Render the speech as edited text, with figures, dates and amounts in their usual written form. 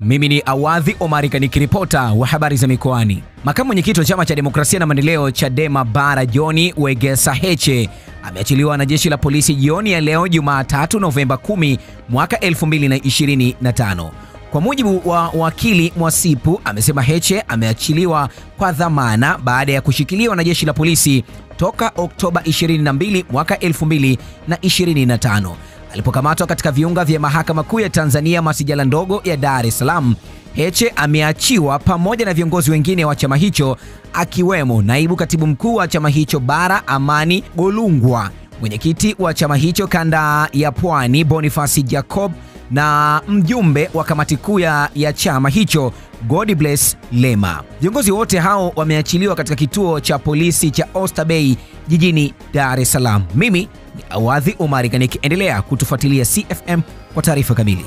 Mimi ni Awadhi Omari nikiripota wa habari za mikoani. Makamu mwenyekiti wa Chama cha Demokrasia na Maendeleo Chadema Bara John Wegesa Heche ameachiliwa na jeshi la polisi jioni ya leo Jumatatu Novemba 10 mwaka 2025. Kwa mujibu wa wakili Mwasipu, amesema Heche ameachiliwa kwa dhamana baada ya kushikiliwa na jeshi la polisi toka Oktoba 22 mwaka 2025. Alipokamatwa katika viunga vya Mahakama Kuu ya Tanzania masijala ndogo ya Dar es Salaam. Heche ameachiwa pamoja na viongozi wengine wa chama hicho akiwemo naibu katibu mkuu wa chama hicho Bara Amani Golungwa, mwenyekiti wa chama hicho kanda ya Pwani Boniface Jacob na mjumbe wa kamati kuu ya chama hicho Godbless Lema. Viongozi wote hao wameachiliwa katika kituo cha polisi cha Oysterbay jijini Dar es Salaam. Mimi ni Awadhi Omari, endelea kutufuatilia CFM kwa taarifa kamili.